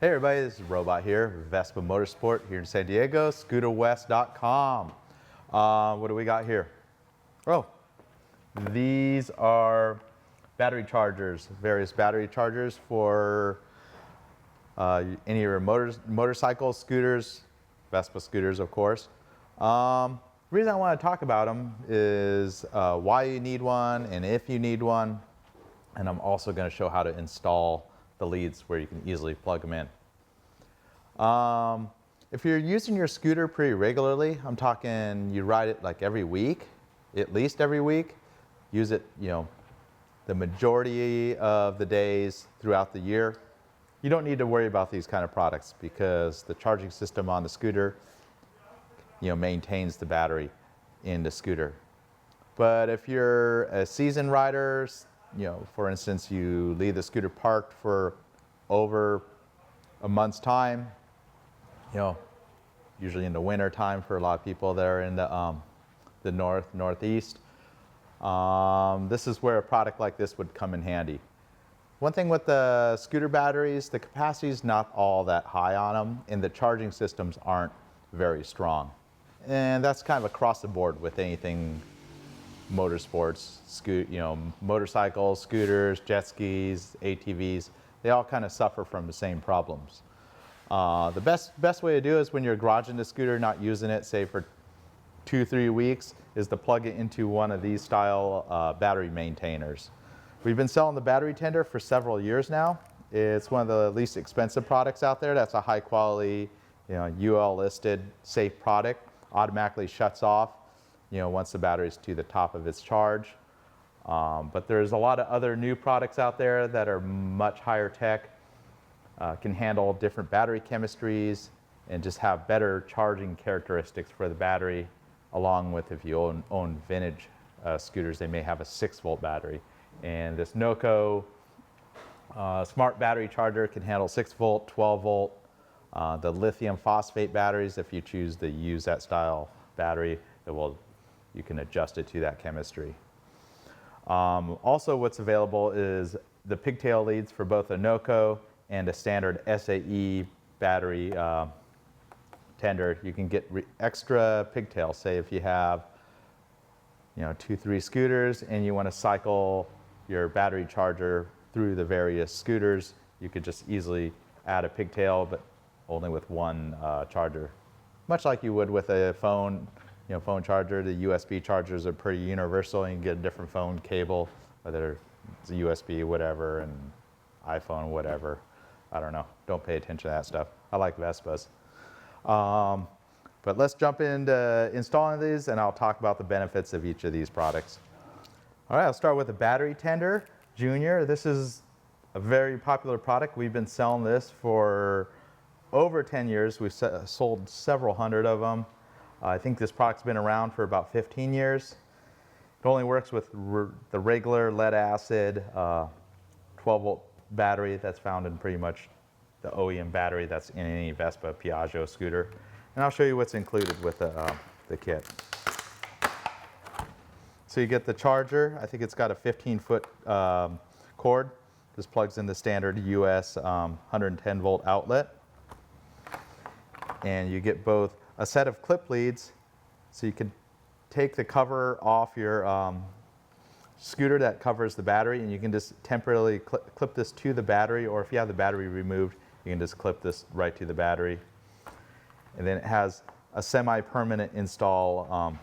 Hey everybody, this is Robot here, Vespa Motorsport here in San Diego, scooterwest.com. What do we got here? Oh, these are battery chargers, various battery chargers for any of your motorcycles, scooters, Vespa scooters of course. The reason I want to talk about them is why you need one and if you need one. And I'm also going to show how to install the leads where you can easily plug them in. If you're using your scooter pretty regularly, I'm talking you ride it like every week, at least every week, use it, the majority of the days throughout the year, you don't need to worry about these kind of products because the charging system on the scooter, maintains the battery in the scooter. But if you're a seasoned rider, for instance, you leave the scooter parked for over a month's time, usually in the winter time for a lot of people that are in the northeast. This is where a product like this would come in handy. One thing with the scooter batteries, the capacity is not all that high on them, and the charging systems aren't very strong. And that's kind of across the board with anything motorsports, motorcycles, scooters, jet skis, ATVs, they all kind of suffer from the same problems. The best way to do it is when you're garaging the scooter, not using it, say for 2-3 weeks, is to plug it into one of these style battery maintainers. We've been selling the battery tender for several years now. It's one of the least expensive products out there. That's a high quality, UL listed, safe product. Automatically shuts off once the battery is to the top of its charge. But there's a lot of other new products out there that are much higher tech, can handle different battery chemistries and just have better charging characteristics for the battery, along with if you own vintage scooters, they may have a 6-volt battery. And this Naoko smart battery charger can handle 6-volt, 12-volt. The lithium phosphate batteries, if you choose to use that style battery, you can adjust it to that chemistry. Also what's available is the Pigtail Leads for both a Naoko and a standard SAE battery tender. You can get extra pigtails. Say if you have 2-3 scooters and you want to cycle your battery charger through the various scooters, you could just easily add a pigtail, but only with one charger. Much like you would with a phone, phone charger. The USB chargers are pretty universal. You can get a different phone cable, whether it's a USB, whatever, and iPhone, whatever. I don't know. Don't pay attention to that stuff. I like Vespas. But let's jump into installing these, and I'll talk about the benefits of each of these products. All right, I'll start with the battery tender Junior. This is a very popular product. We've been selling this for over 10 years. We've sold several hundred of them. I think this product's been around for about 15 years. It only works with the regular lead acid 12-volt battery that's found in pretty much the OEM battery that's in any Vespa, Piaggio scooter. And I'll show you what's included with the kit. So you get the charger. I think it's got a 15-foot cord. This plugs in the standard US 110-volt outlet. And you get both a set of clip leads, so you can take the cover off your scooter that covers the battery, and you can just temporarily clip this to the battery, or if you have the battery removed, you can just clip this right to the battery. And then it has a semi-permanent install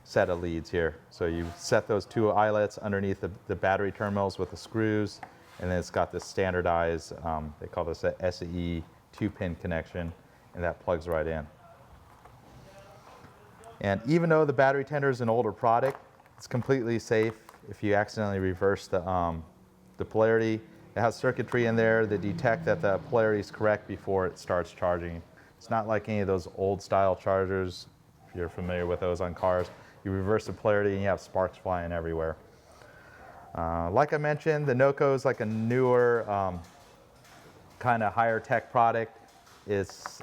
set of leads here. So you set those 2 eyelets underneath the battery terminals with the screws, and then it's got this standardized, they call this a SAE 2-pin connection, and that plugs right in. And even though the battery tender is an older product, it's completely safe if you accidentally reverse the polarity. It has circuitry in there that detect that the polarity is correct before it starts charging. It's not like any of those old style chargers, if you're familiar with those on cars. You reverse the polarity and you have sparks flying everywhere. Like I mentioned, the Naoko is like a newer, kind of higher tech product. It's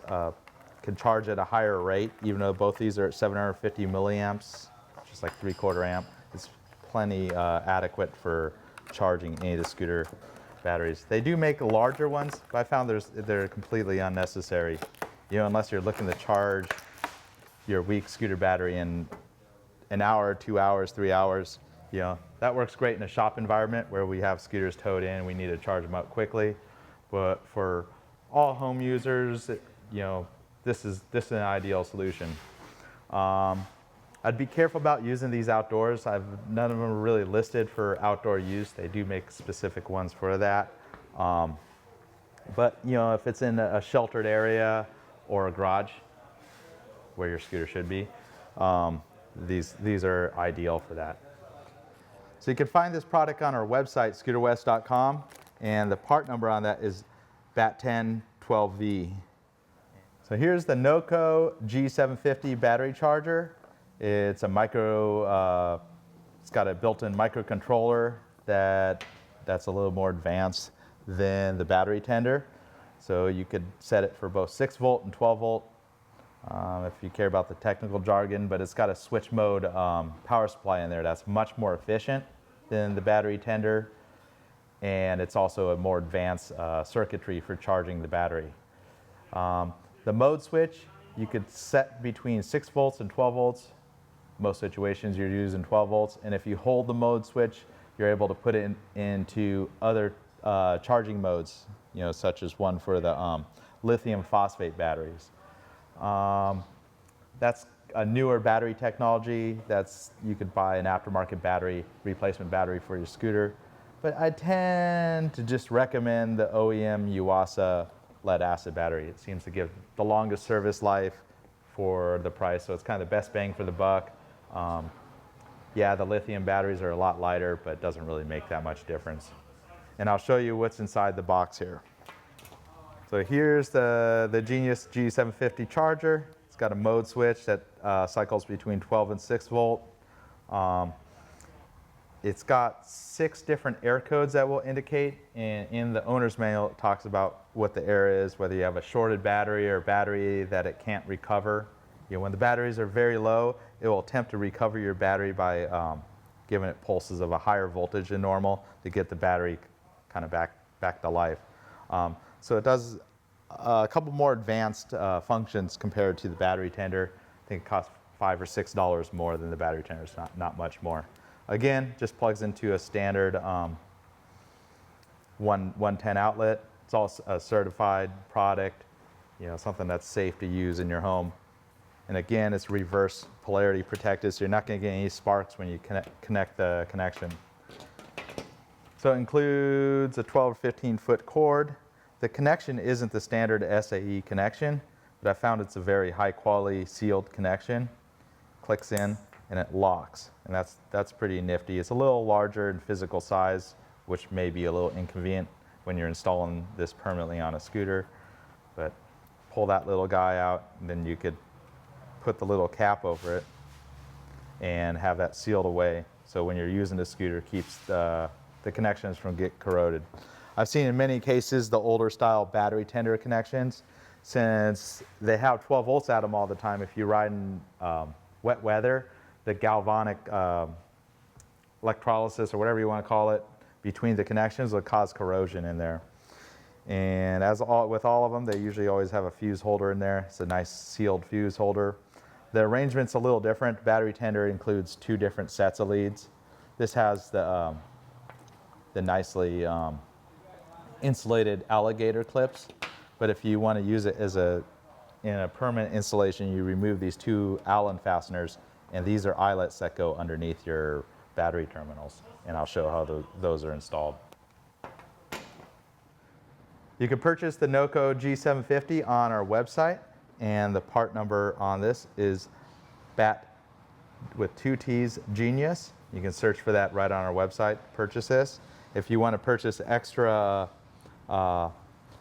can charge at a higher rate, even though both these are at 750 milliamps, just like 3/4 amp. It's plenty adequate for charging any of the scooter batteries. They do make larger ones, but I found they're completely unnecessary. You know, unless you're looking to charge your weak scooter battery in an hour, 2 hours, 3 hours. You know, that works great in a shop environment where we have scooters towed in and we need to charge them up quickly. But for all home users, you know, this is an ideal solution. I'd be careful about using these outdoors. None of them are really listed for outdoor use. They do make specific ones for that. But you know, if it's in a sheltered area or a garage where your scooter should be, these are ideal for that. So you can find this product on our website, scooterwest.com, and the part number on that is BAT1012V. So here's the Naoko G750 battery charger. It's a it's got a built-in microcontroller that's a little more advanced than the battery tender. So you could set it for both 6 volt and 12 volt. If you care about the technical jargon, but it's got a switch mode power supply in there that's much more efficient than the battery tender, and it's also a more advanced circuitry for charging the battery. The mode switch, you could set between 6 volts and 12 volts. Most situations you're using 12 volts, and if you hold the mode switch, you're able to put it into other charging modes, you know, such as one for the lithium phosphate batteries. That's a newer battery technology. You could buy an aftermarket battery, replacement battery for your scooter. But I tend to just recommend the OEM Yuasa lead acid battery. It seems to give the longest service life for the price, so it's kind of the best bang for the buck. Yeah, the lithium batteries are a lot lighter, but it doesn't really make that much difference. And I'll show you what's inside the box here. So here's the Genius G750 charger. It's got a mode switch that cycles between 12 and 6 volt. It's got 6 different error codes that will indicate, and in the owner's manual it talks about what the error is, whether you have a shorted battery or a battery that it can't recover. You know, when the batteries are very low, it will attempt to recover your battery by giving it pulses of a higher voltage than normal to get the battery kind of back to life. So it does a couple more advanced functions compared to the battery tender. I think it costs $5 or $6 more than the battery tender. It's not much more. Again, just plugs into a standard 110 outlet. It's all a certified product, you know, something that's safe to use in your home. And again, it's reverse polarity protected, so you're not going to get any sparks when you connect the connection. So it includes a 12 or 15 foot cord. The connection isn't the standard SAE connection, but I found it's a very high quality sealed connection. Clicks in and it locks, and that's pretty nifty. It's a little larger in physical size, which may be a little inconvenient when you're installing this permanently on a scooter, but pull that little guy out, and then you could put the little cap over it and have that sealed away. So when you're using the scooter, it keeps the connections from get corroded. I've seen in many cases the older style battery tender connections, since they have 12 volts at them all the time. If you ride in wet weather, the galvanic electrolysis, or whatever you want to call it, between the connections will cause corrosion in there. And with all of them, they usually always have a fuse holder in there. It's a nice sealed fuse holder. The arrangement's a little different. Battery tender includes 2 different sets of leads. This has the nicely insulated alligator clips, but if you want to use it in a permanent installation, you remove these 2 Allen fasteners, and these are eyelets that go underneath your battery terminals, and I'll show how those are installed. You can purchase the Naoko G750 on our website, and the part number on this is BAT with 2 T's Genius. You can search for that right on our website, purchase this. If you want to purchase extra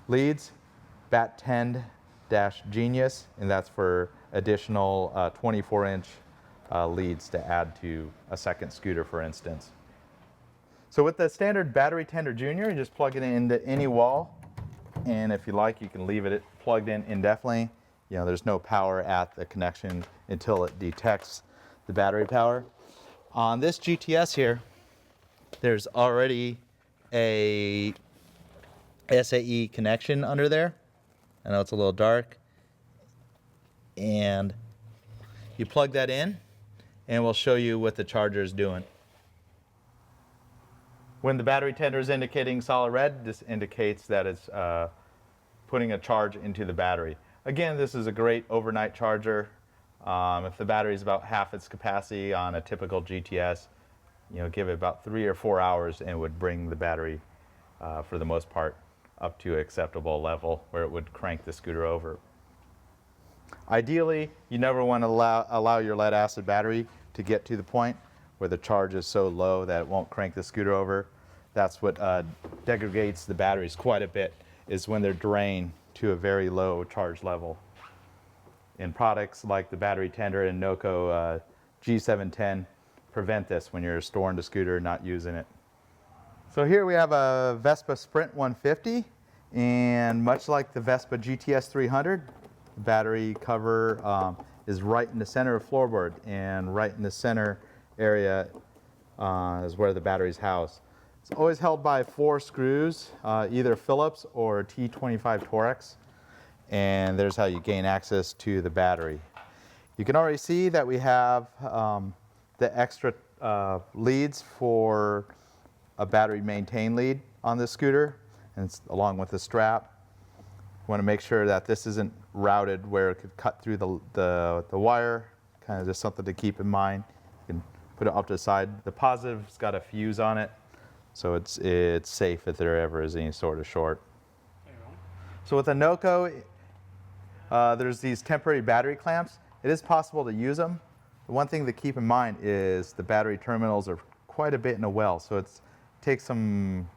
leads, BAT10-Genius, and that's for additional 24-inch leads to add to a second scooter, for instance. So with the standard battery tender junior, you just plug it into any wall, and if you like, you can leave it plugged in indefinitely. You know, there's no power at the connection until it detects the battery power. On this GTS here, there's already a SAE connection under there. I know it's a little dark. And you plug that in, and we'll show you what the charger is doing. When the battery tender is indicating solid red, this indicates that it's putting a charge into the battery. Again, this is a great overnight charger. If the battery is about half its capacity on a typical GTS, give it about 3 or 4 hours and it would bring the battery, for the most part, up to an acceptable level where it would crank the scooter over. Ideally, you never want to allow your lead acid battery to get to the point where the charge is so low that it won't crank the scooter over. That's what degrades the batteries quite a bit, is when they're drained to a very low charge level. In products like the battery tender and Naoko G710 prevent this when you're storing the scooter and not using it. So here we have a Vespa Sprint 150, and much like the Vespa GTS 300, the battery cover is right in the center of floorboard, and right in the center area is where the battery's housed. It's always held by 4 screws, either Phillips or T25 Torx, and there's how you gain access to the battery. You can already see that we have the extra leads for a battery maintain lead on this scooter, and it's along with the strap. You want to make sure that this isn't routed where it could cut through the wire, kind of just something to keep in mind. You can put it up to the side. The positive's got a fuse on it, so it's safe if there ever is any sort of short. So with a Naoko, there's these temporary battery clamps. It is possible to use them. The one thing to keep in mind is the battery terminals are quite a bit in a well, so it takes some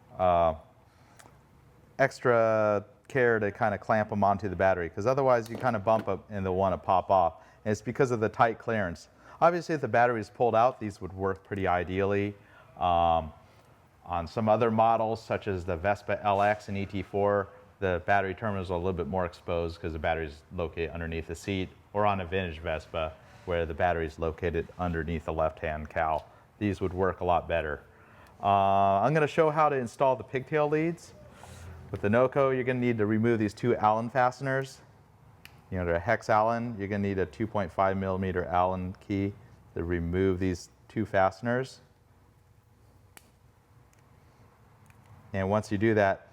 extra care to kind of clamp them onto the battery, because otherwise you kind of bump up and they'll want to pop off. And it's because of the tight clearance. Obviously, if the battery is pulled out, these would work pretty ideally. On some other models, such as the Vespa LX and ET4, the battery terminals are a little bit more exposed because the battery is located underneath the seat, or on a vintage Vespa where the battery is located underneath the left-hand cowl. These would work a lot better. I'm going to show how to install the pigtail leads. With the Naoko, you're going to need to remove these 2 Allen fasteners. They're a hex Allen. You're going to need a 2.5 millimeter Allen key to remove these 2 fasteners. And once you do that,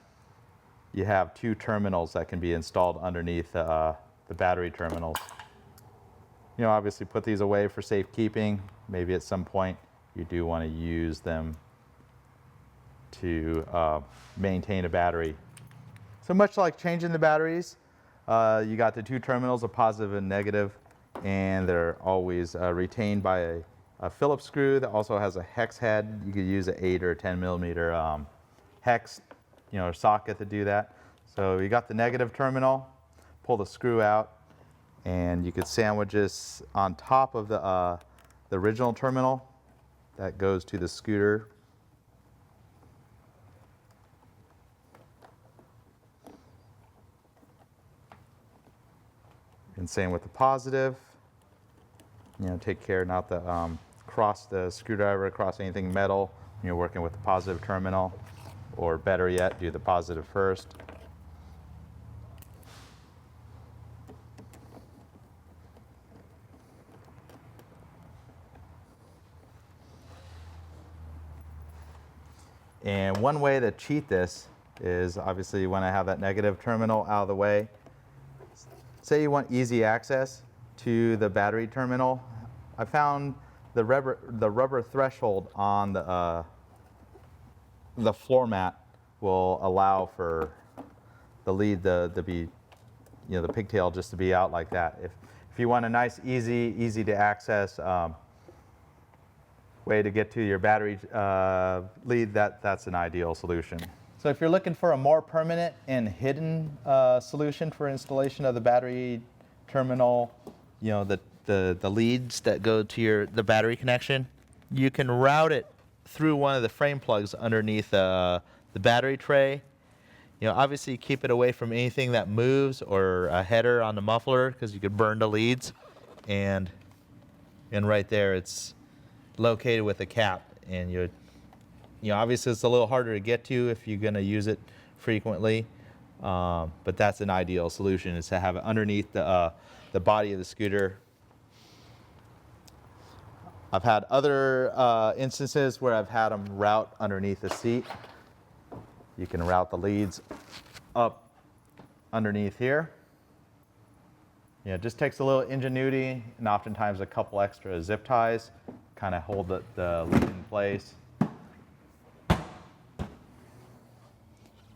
you have 2 terminals that can be installed underneath the battery terminals. Obviously put these away for safekeeping. Maybe at some point you do want to use them to maintain a battery. So much like changing the batteries, you got the 2 terminals, a positive and negative, and they're always retained by a Phillips screw that also has a hex head. You could use an 8 or 10 millimeter hex, socket to do that. So you got the negative terminal, pull the screw out, and you could sandwich this on top of the original terminal that goes to the scooter. And same with the positive. Take care not to cross the screwdriver across anything metal when you're working with the positive terminal, or better yet, do the positive first. And one way to cheat this is, obviously you want to have that negative terminal out of the way. Say you want easy access to the battery terminal. I found the rubber threshold on the floor mat will allow for the lead to be, the pigtail just to be out like that. If you want a nice, easy to access way to get to your battery lead, that's an ideal solution. So if you're looking for a more permanent and hidden solution for installation of the battery terminal, the leads that go to the battery connection, you can route it through one of the frame plugs underneath the battery tray. Obviously keep it away from anything that moves or a header on the muffler, because you could burn the leads. And right there, it's located with a cap, and obviously it's a little harder to get to if you're going to use it frequently, but that's an ideal solution, is to have it underneath the body of the scooter. I've had other instances where I've had them route underneath the seat. You can route the leads up underneath here. Yeah, it just takes a little ingenuity and oftentimes a couple extra zip ties, kind of hold the lead in place.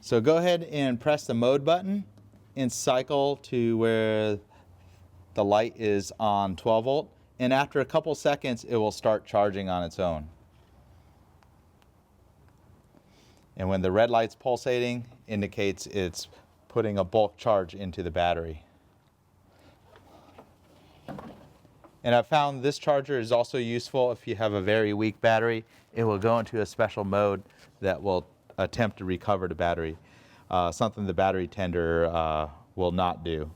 So go ahead and press the mode button and cycle to where the light is on 12 volt. And after a couple seconds, it will start charging on its own. And when the red light's pulsating, indicates it's putting a bulk charge into the battery. And I've found this charger is also useful if you have a very weak battery. It will go into a special mode that will attempt to recover the battery, something the battery tender will not do.